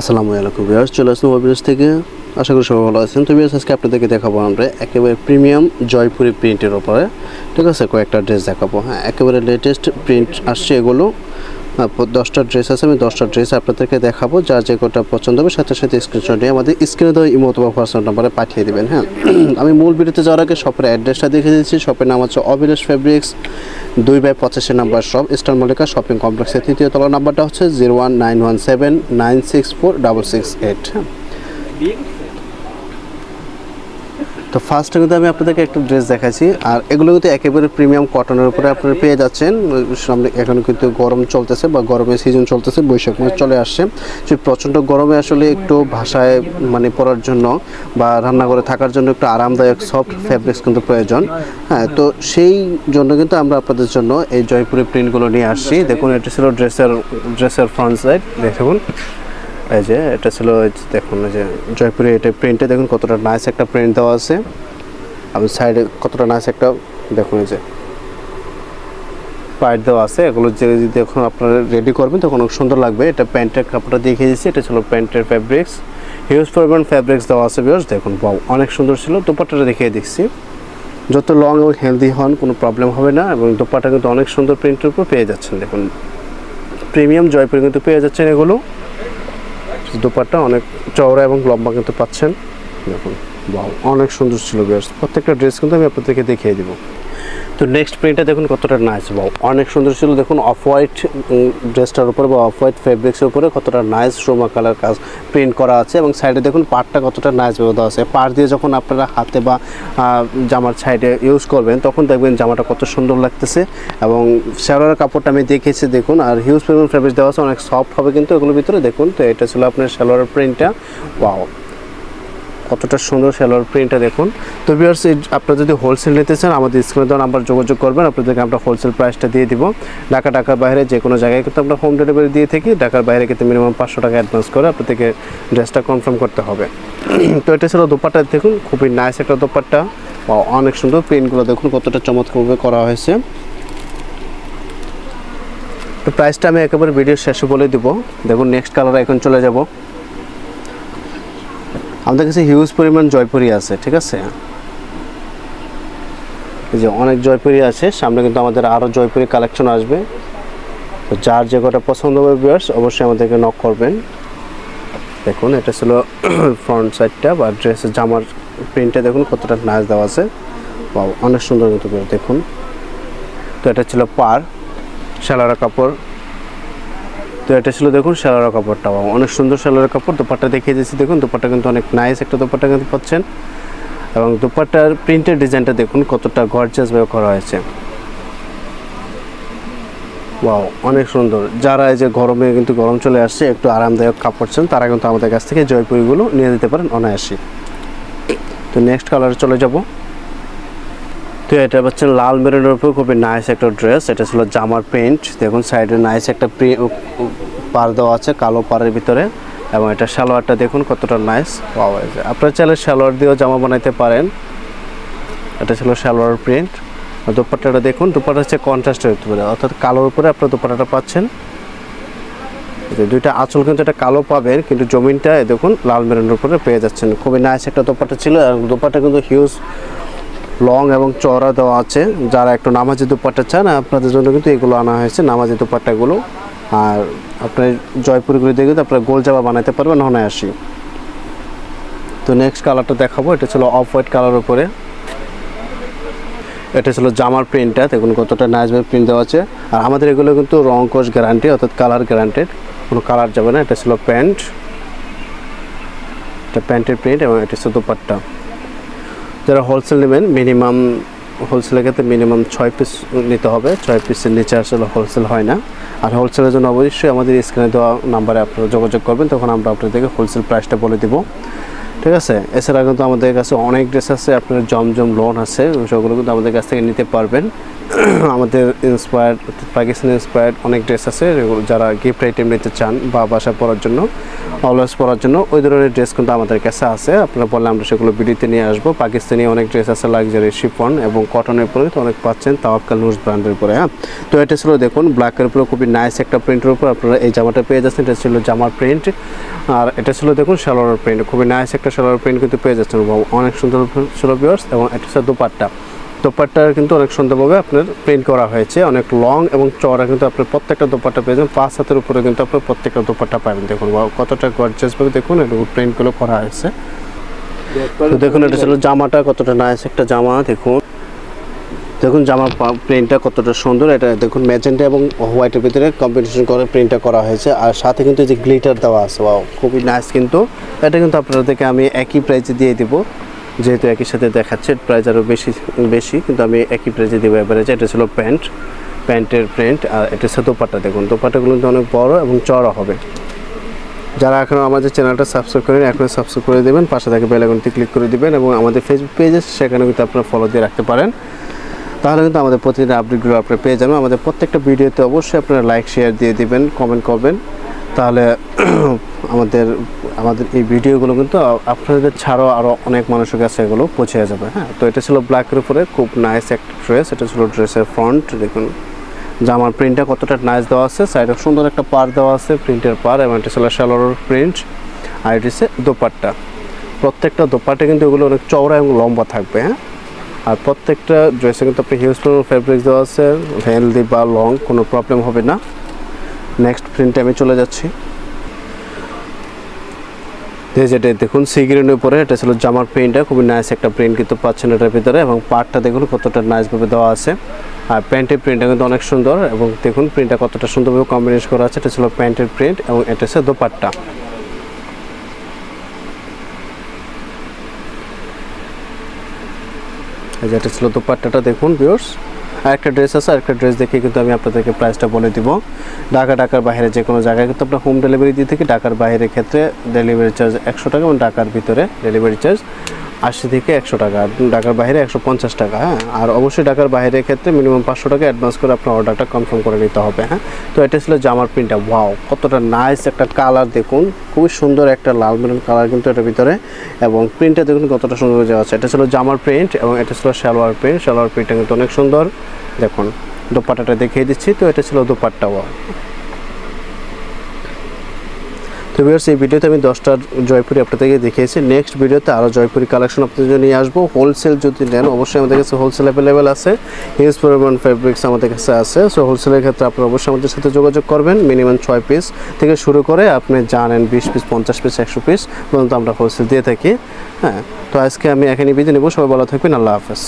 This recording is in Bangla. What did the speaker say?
আসসালামু আলাইকুম ভিউয়ার্স, চলে আসলাম অফিস থেকে। আশা করি সবাই ভালো আছেন। তো ভিউয়ার্স, আজকে আপনাদেরকে দেখাবো আমরা একেবারে প্রিমিয়াম জয়পুরি প্রিন্টের উপরে, ঠিক আছে, কয়েকটা ড্রেস দেখাবো। হ্যাঁ, একেবারে লেটেস্ট প্রিন্ট আসছে এগুলো। 10টা ড্রেস আছে, আমি 10টা ড্রেস আপনাদেরকে দেখাবো। যার যে কোটা পছন্দ হবে সাথে সাথে স্ক্রিনশট নিয়ে আমাদের স্ক্রিনে দেওয়া ইমো অথবা পার্সোনাল নাম্বারে পাঠিয়ে দেবেন। হ্যাঁ, আমি মূল ভিডিওতে যাওয়ার আগে শপের অ্যাড্রেসটা দেখে দিচ্ছি। শপের নাম হচ্ছে অভিলাষ ফেব্রিক্স, 2/85 নাম্বার শপ, ইস্টার্ন মল্লিকা শপিং কমপ্লেক্সের 3য় তলা। নাম্বারটা হচ্ছে 01917964668। হ্যাঁ, তো ফার্স্টে কিন্তু আমি আপনাদেরকে একটা ড্রেস দেখাচ্ছি, আর এগুলো কিন্তু একেবারে প্রিমিয়াম কটনের উপরে আপনারা পেয়ে যাচ্ছেন। সামনে এখন কিন্তু গরম চলতেছে বা গরমের সিজন চলতেছে, বৈশাখ মাস চলে আসছে। সেই প্রচণ্ড গরমে আসলে একটু ভাষায় মানে পরার জন্য বা রান্নাঘরে থাকার জন্য একটু আরামদায়ক সফট ফ্যাব্রিক্স কিন্তু প্রয়োজন। হ্যাঁ, তো সেই জন্য কিন্তু আমরা আপনাদের জন্য এই জয়পুরি প্রিন্টগুলো নিয়ে আসছি। দেখুন, এটা ছিল ড্রেসের ফ্রন্ট সাইড। দেখুন, এই যে এটা ছিল, দেখুন এই যে জয়পুরি এটা প্রিন্টে দেখুন কতটা নাইস একটা প্রিন্ট দেওয়া আছে। আমি সাইডে কতটা নাইস একটা দেখুন এই যে পাইট দেওয়া আছে। এগুলো যে যখন আপনারা রেডি করবেন তখন অনেক সুন্দর লাগবে। এটা প্যান্টের কাপড়টা দেখিয়ে দিচ্ছি, এটা ছিল প্যান্টের ফ্যাব্রিক্স, হিউজ পরিমাণ ফ্যাব্রিক্স দেওয়া আছে। ভিউয়ার্স দেখুন, বাও অনেক সুন্দর ছিল। দোপাট্টাটা দেখিয়ে দিচ্ছি, যত লং এবং হেলদি হন কোনো প্রবলেম হবে না। এবং দোপাট্টা কিন্তু অনেক সুন্দর প্রিন্টের উপর পেয়ে যাচ্ছেন। দেখুন, প্রিমিয়াম জয়পুরি কিন্তু পেয়ে যাচ্ছেন এগুলো। দোপাট্টা অনেক চওড়া এবং লম্বা কিন্তু পাচ্ছেন। দেখুন, বাহ, অনেক সুন্দর ছিল ভিউয়ার্স। প্রত্যেকটা ড্রেস কিন্তু আমি আপনাদেরকে দেখিয়ে দেবো। তো নেক্সট প্রিন্টটা দেখুন কতটা নাইস, বাহ, অনেক সুন্দর ছিল। দেখুন, অফ হোয়াইট ড্রেসটার উপরে বা অফ হোয়াইট ফেব্রিক্সের উপরে কতটা নাইস সোমা কালার কাজ প্রিন্ট করা আছে। এবং সাইডে দেখুন পাড়টা কতটা নাইস দেওয়া আছে। পাড় দিয়ে যখন আপনারা হাতে বা জামার সাইডে ইউজ করবেন তখন দেখবেন জামাটা কত সুন্দর লাগতেছে। এবং সালোয়ারের কাপড়টা আমি দেখেছি দেখুন, আর হিউজ পরিমাণ ফেব্রিক্স দেওয়া আছে, অনেক সফট হবে কিন্তু এগুলোর ভিতরে। দেখুন, তো এটা ছিল আপনার সালোয়ারের প্রিন্টটা। ওয়াও, কতটা সুন্দর সালোয়ার প্রিন্টটা দেখুন। তো ভিউয়ার্স, আপনারা যদি হোলসেল নিতে চান আমাদের স্ক্রিনে দেওয়া নাম্বার যোগাযোগ করবেন, আপনাদেরকে আমরা হোলসেল প্রাইসটা দিয়ে দিব। ঢাকার বাইরে যে কোনো জায়গায় কিন্তু আমরা হোম ডেলিভারি দিয়ে থাকি। ঢাকার বাইরে কিন্তু মিনিমাম 500 টাকা অ্যাডভান্স করে আপনাদেরকে ড্রেসটা কনফার্ম করতে হবে। তো এটা ছিল দোপাট্টা, দেখুন খুবই নাইস একটা দোপাট্টা, অনেক সুন্দর। প্রিন্টগুলো দেখুন কতটা চমৎকারভাবে করা হয়েছে। তো প্রাইসটা আমি একেবারে ভিডিওর শেষে বলে দিব। দেখুন, নেক্সট কালারে এখন চলে যাব। আমাদের কাছে হিউজ পরিমাণ জয়পুরি আছে, ঠিক আছে, এই যে অনেক জয়পুরি আছে। সামনে কিন্তু আমাদের আরও জয়পুরি কালেকশন আসবে। তো যার যে কটা পছন্দ হবে ভিউয়ার্স অবশ্যই আমাদেরকে নক করবেন। দেখুন, এটা ছিল ফ্রন্ট সাইডটা বা ড্রেসের জামার প্রিন্টটা দেখুন কতটা নাইস দেওয়া আছে। বাহ, অনেক সুন্দর কিন্তু দেখুন। তো এটা ছিল পার সালোয়ার কাপড়। তো এটা ছিল দেখুন সালোয়ার কাপড়টা, অনেক সুন্দর সালোয়ার কাপড়। দোপাট্টা দেখিয়ে দিচ্ছি, দেখুন দোপাট্টা কিন্তু অনেক নাইস একটা দোপাট্টা কিন্তু পাচ্ছেন। এবং দোপাট্টার প্রিন্টের ডিজাইনটা দেখুন কতটা গর্জিয়াসভাবে করা হয়েছে। ওয়াও, অনেক সুন্দর। যারা এই যে গরমে কিন্তু গরম চলে আসছে, একটু আরামদায়ক কাপড় চান, তারা কিন্তু আমাদের কাছ থেকে জয়পুরিগুলো নিয়ে দিতে পারেন অনায়াসে। তো নেক্সট কালারে চলে যাব। তো এটা পাচ্ছেন লাল মেরুনের উপর খুবই নাইস একটা ড্রেস। এটা ছিল জামার প্রিন্ট। দেখুন সাইডে নাইস একটা পার দেওয়া আছে কালো পাড়ের ভিতরে। এবং এটা সালোয়ারটা দেখুন কতটা নাইস পাওয়া যায়। আপনারা চাইলে সালোয়ার দিয়েও জামা বানাইতে পারেন। এটা ছিল সালোয়ার প্রিন্ট। দোপাট্টাটা দেখুন, দোপাট্টা হচ্ছে কন্ট্রাস্টের উপরে, অর্থাৎ কালোর উপরে আপনার দোপাট্টাটা পাচ্ছেন। দুইটা আঁচল কিন্তু এটা কালো পাবেন, কিন্তু জমিনটা দেখুন লাল মেরুনের উপরে পেয়ে যাচ্ছেন। খুবই নাইস একটা দোপাট্টা ছিল। এবং দোপাট্টা কিন্তু হিউজ লং এবং চওড়া দেওয়া আছে। যারা একটু নামাজি দোপাট্টা চান আপনাদের জন্য কিন্তু এগুলো আনা হয়েছে, নামাজি দোপাট্টাগুলো। আর আপনার জয়পুরগুলি দিয়ে কিন্তু আপনার গোল জামা বানাতে পারবেন অনায়াসে। তো নেক্সট কালারটা দেখাবো। এটা ছিল অফ হোয়াইট কালার উপরে। এটা ছিল জামার প্রিন্টটা, দেখুন কতটা নাইসভাবে প্রিন্ট দেওয়া আছে। আর আমাদের এগুলো কিন্তু রং কোষ গ্যারান্টি, অর্থাৎ কালার গ্যারান্টেড, কোনো কালার যাবে না। এটা ছিল প্যান্ট, এটা প্যান্টের প্রিন্ট। এবং এটা ছিল দোপাট্টা। যারা হোলসেল নেবেন মিনিমাম হোলসেলের ক্ষেত্রে মিনিমাম 6 পিস নিতে হবে। 6 পিসের নিচে আসলে হোলসেল হয় না। আর হোলসেলের জন্য অবশ্যই আমাদের স্ক্রিনে দেওয়া নাম্বারে আপনারা যোগাযোগ করবেন, তখন আমরা আপনাদেরকে হোলসেল প্রাইসটা বলে দেব, ঠিক আছে। এছাড়া কিন্তু আমাদের কাছে অনেক ড্রেস আছে, আপনার জমজম লোন আছে, সেগুলো কিন্তু আমাদের কাছ থেকে নিতে পারবেন। আমাদের ইন্সপায়ার্ড পাকিস্তানি ইন্সপায়ার্ড অনেক ড্রেস আছে, যারা গিফট আইটেম নিতে চান বা বাসায় পরার জন্য, অলওয়েজ পরার জন্য, ওই ধরনের ড্রেস কিন্তু আমাদের কাছে আছে। আপনারা বললে আমরা সেগুলো ভিডিওতে নিয়ে আসবো। পাকিস্তানি অনেক ড্রেস আছে, লাক্সারি শিফন এবং কটনের উপরে অনেক পাচ্ছেন তাওয়াক্কাল নুজ ব্র্যান্ডের উপরে। হ্যাঁ, তো এটা ছিল দেখুন ব্ল্যাকের উপরে খুবই নাইস একটা প্রিন্টের উপর আপনারা এই জামাটা পেয়ে যাচ্ছেন। এটা ছিল জামার প্রিন্ট, আর এটা ছিল দেখুন সালোয়ার প্রিন্ট, খুবই নাইস একটা সালোয়ার প্রিন্ট কিন্তু পেয়ে যাচ্ছেন, অনেক সুন্দর ছিল ভিউয়ার্স। এবং এটা হচ্ছে দোপাট্টা কিন্তু অনেক সুন্দরভাবে আপনার প্রিন্ট করা হয়েছে, অনেক লং এবং চওড়া কিন্তু আপনার প্রত্যেকটা দোপাট্টা পেয়ে যাবেন। 5 হাতের উপরে কিন্তু আপনার প্রত্যেকটা দোপাট্টা পাবেন। দেখুন কতটা গর্জিয়াসভাবে দেখুন এটা প্রিন্টগুলো করা হয়েছে। তো দেখুন এটা ছিল জামাটা, কতটা নাইস একটা জামা। দেখুন জামার প্রিন্টটা কতটা সুন্দর। এটা দেখুন ম্যাজেন্টা এবং হোয়াইটের ভিতরে কম্বিনেশন করে প্রিন্টটা করা হয়েছে, আর সাথে কিন্তু যে গ্লিটার দেওয়া আছে, খুবই নাইস। কিন্তু এটা কিন্তু আপনাদেরকে আমি একই প্রাইসে দিয়ে দিব, যেহেতু একই সাথে দেখাচ্ছে, প্রাইস আরও বেশি কিন্তু আমি একই প্রাইসে দেবো এভারেজে। এটা ছিল প্যান্টের প্রিন্ট, আর এটা হচ্ছে দোপাট্টা। দেখুন দোপাট্টাগুলো কিন্তু অনেক বড় এবং চওড়া হবে। যারা এখনও আমাদের চ্যানেলটা সাবস্ক্রাইব করেন, এখনও সাবস্ক্রাইব করে দেবেন, পাশে থেকে বেল আইকনটি ক্লিক করে দেবেন, এবং আমাদের ফেসবুক পেজে সেখানে কিন্তু আপনারা ফলো দিয়ে রাখতে পারেন। তাহলে কিন্তু আমাদের প্রতিদিন আপডেটগুলো আপনারা পেয়ে যাবেন। আমাদের প্রত্যেকটা ভিডিওতে অবশ্যই আপনারা লাইক শেয়ার দিয়ে দিবেন, কমেন্ট করবেন, তাহলে আমাদের এই ভিডিওগুলো কিন্তু আপনাদের ছাড়াও আরও অনেক মানুষের কাছে এগুলো পৌঁছে যাবে। হ্যাঁ, তো এটা ছিল ব্ল্যাকের উপরে খুব নাইস একটা ড্রেস। এটা ছিল ড্রেসের ফ্রন্ট। দেখুন জামার প্রিন্টটা কতটা নাইস দেওয়া আছে, সাইডে সুন্দর একটা পার দেওয়া আছে, প্রিন্টের পার, এবং এটা ছিল সালোয়ারের প্রিন্ট, আর এটা হচ্ছে দোপাট্টা। প্রত্যেকটা দোপাট্টা কিন্তু এগুলো অনেক চওড়া এবং লম্বা থাকবে। হ্যাঁ, আর প্রত্যেকটা ড্রেসে কিন্তু আপনি হিউজ ফ্যাব্রিক দেওয়া আছে, হেলদি বা লং কোনো প্রবলেম হবে না। নেক্সট প্রিন্টে আমি চলে যাচ্ছি। যেটা দেখুন সি গ্রিনের উপরে, এটা ছিল জামার প্রিন্টটা, খুবই নাইস একটা প্রিন্ট কিন্তু পাচ্ছেন এটার ভিতরে, এবং পার্টটা দেখুন কতটা নাইসভাবে দেওয়া আছে, আর প্যান্টের প্রিন্টটা কিন্তু অনেক সুন্দর, এবং দেখুন প্রিন্টটা কতটা সুন্দরভাবে কম্বিনেশন করা আছে। এটা ছিল প্যান্টের প্রিন্ট, এবং এটা হচ্ছে দোপাট্টা। যেটা ছিল দোপাট্টাটা দেখুন ভিউয়ার্স। আরেকটা ড্রেস আছে, আরেকটা ড্রেস দেখে কিন্তু আমি আপনাদেরকে প্রাইসটা বলে দিব। ঢাকার বাইরে যে কোনো জায়গায় কিন্তু আপনার হোম ডেলিভারি দিয়ে থাকি। ঢাকার বাইরের ক্ষেত্রে ডেলিভারি চার্জ 100 টাকা, এবং ঢাকার ভিতরে ডেলিভারি চার্জ 80 থেকে 100 টাকা, ঢাকার বাইরে 150 টাকা। হ্যাঁ, আর অবশ্যই ঢাকার বাইরের ক্ষেত্রে মিনিমাম 500 টাকা অ্যাডভান্স করে আপনার অর্ডারটা কনফার্ম করে নিতে হবে। হ্যাঁ, তো এটা ছিল জামার প্রিন্টটা। কতটা নাইস একটা কালার, দেখুন খুবই সুন্দর একটা লাল মেরুন কালার কিন্তু এটার ভিতরে, এবং প্রিন্টটা দেখুন কতটা সুন্দর দেওয়া আছে। এটা ছিল জামার প্রিন্ট, এবং এটা ছিল সালোয়ার প্রিন্টটা কিন্তু অনেক সুন্দর। দেখুন দোপাট্টাটা দেখিয়ে দিচ্ছি। তো এটা ছিল দোপাট্টা। তো ভিউয়ার্স, এই ভিডিওতে আমি 10টা জয়পুরি আপনাদেরকে দেখিয়েছি। নেক্সট ভিডিওতে আরও জয়পুরি কালেকশন আপনাদের জন্য নিয়ে আসবো। হোলসেল যদি নেন অবশ্যই আমাদের কাছে হোলসেল অ্যাভেলেবেল আছে, হিউজ পরিমাণ ফেব্রিক্স আমাদের কাছে আছে। সো হোলসেলের ক্ষেত্রে আপনারা অবশ্যই আমাদের সাথে যোগাযোগ করবেন। মিনিমাম 6 পিস থেকে শুরু করে আপনি জানেন 20 পিস, 50 পিস, 100 পিস পর্যন্ত আমরা হোলসেল দিয়ে থাকি। হ্যাঁ, তো আজকে আমি এখানে বিদায় নেব। সবাই ভালো থাকবেন। আল্লাহ হাফেজ।